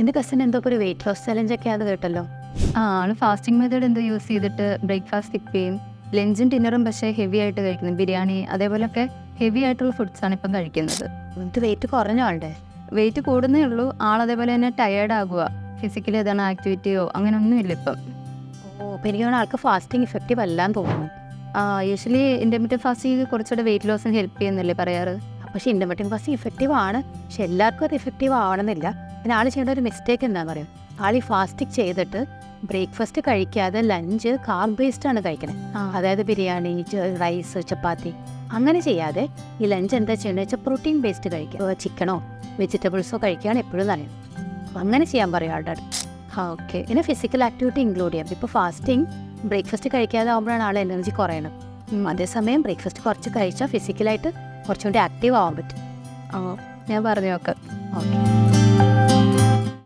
എൻ്റെ കസിൻ എന്തോ ഒരു വെയിറ്റ് ലോസ് ചലഞ്ച് ഒക്കെ അത് കേട്ടല്ലോ. ആള് ഫാസ്റ്റിംഗ് മെത്തേഡ് എന്തോ യൂസ് ചെയ്തിട്ട് ബ്രേക്ക്ഫാസ്റ്റ് സ്കിപ്പ് ചെയ്യും, ലഞ്ചും ഡിന്നറും പക്ഷേ ഹെവി ആയിട്ട് കഴിക്കുന്നു. ബിരിയാണി അതേപോലൊക്കെ ഹെവി ആയിട്ടുള്ള ഫുഡ്സാണ് ഇപ്പം കഴിക്കുന്നത്. എന്നിട്ട് വെയിറ്റ് കുറഞ്ഞ ആളുടെ വെയിറ്റ് കൂടുന്നേ ഉള്ളൂ. ആളതേപോലെ തന്നെ ടയേർഡ് ആകുക, ഫിസിക്കലി ഏതാണ് ആക്ടിവിറ്റിയോ അങ്ങനെ ഒന്നുമില്ല ഇപ്പം. അപ്പോൾ എനിക്ക് തോന്നുന്നു ആൾക്ക് ഫാസ്റ്റിംഗ് ഇഫക്റ്റീവ് അല്ലാന്ന് തോന്നുന്നു. യൂഷ്വലി ഇൻ്റർമീഡിയറ്റ് ഫാസ്റ്റിംഗ് കുറച്ചുകൂടെ വെയിറ്റ് ലോസിന് ഹെൽപ്പ് ചെയ്യുന്നല്ലേ പറയാറ്. പക്ഷേ ഇൻ്റർമീഡിയറ്റ് ഫാസ്റ്റിംഗ് ഇഫക്റ്റീവ് ആണ്, പക്ഷെ എല്ലാവർക്കും അത് ഇഫക്റ്റീവ് ആവണമെന്നില്ല. പിന്നെ ആൾ ചെയ്യേണ്ട ഒരു മിസ്റ്റേക്ക് എന്താണെന്ന് പറയാം, ആൾ ഈ ഫാസ്റ്റിംഗ് ചെയ്തിട്ട് ബ്രേക്ക്ഫാസ്റ്റ് കഴിക്കാതെ ലഞ്ച് കാർബ് ബേസ്ഡ് ആണ് കഴിക്കണത്. അതായത് ബിരിയാണി, റൈസ്, ചപ്പാത്തി അങ്ങനെ ചെയ്യാതെ ഈ ലഞ്ച് എന്താ ചെയ്യേണ്ടത് വെച്ചാൽ പ്രോട്ടീൻ ബേസ്ഡ് കഴിക്കുക. ചിക്കനോ വെജിറ്റബിൾസോ കഴിക്കുകയാണ് എപ്പോഴും നല്ലത്. അങ്ങനെ ചെയ്യാൻ പറയും ആളുടെ അടുത്ത്. ഓക്കെ. പിന്നെ ഫിസിക്കൽ ആക്ടിവിറ്റി ഇൻക്ലൂഡ് ചെയ്യാം. ഇപ്പോൾ ഫാസ്റ്റിംഗ് ബ്രേക്ക്ഫാസ്റ്റ് കഴിക്കാതെ ആകുമ്പോഴാണ് ആൾ എനർജി കുറയണം. അതേസമയം ബ്രേക്ക്ഫാസ്റ്റ് കുറച്ച് കഴിച്ചാൽ ഫിസിക്കലായിട്ട് കുറച്ചും കൂടി ആക്റ്റീവ് ആവാൻ പറ്റും. ഞാൻ പറഞ്ഞു നോക്കാം. ഓക്കെ.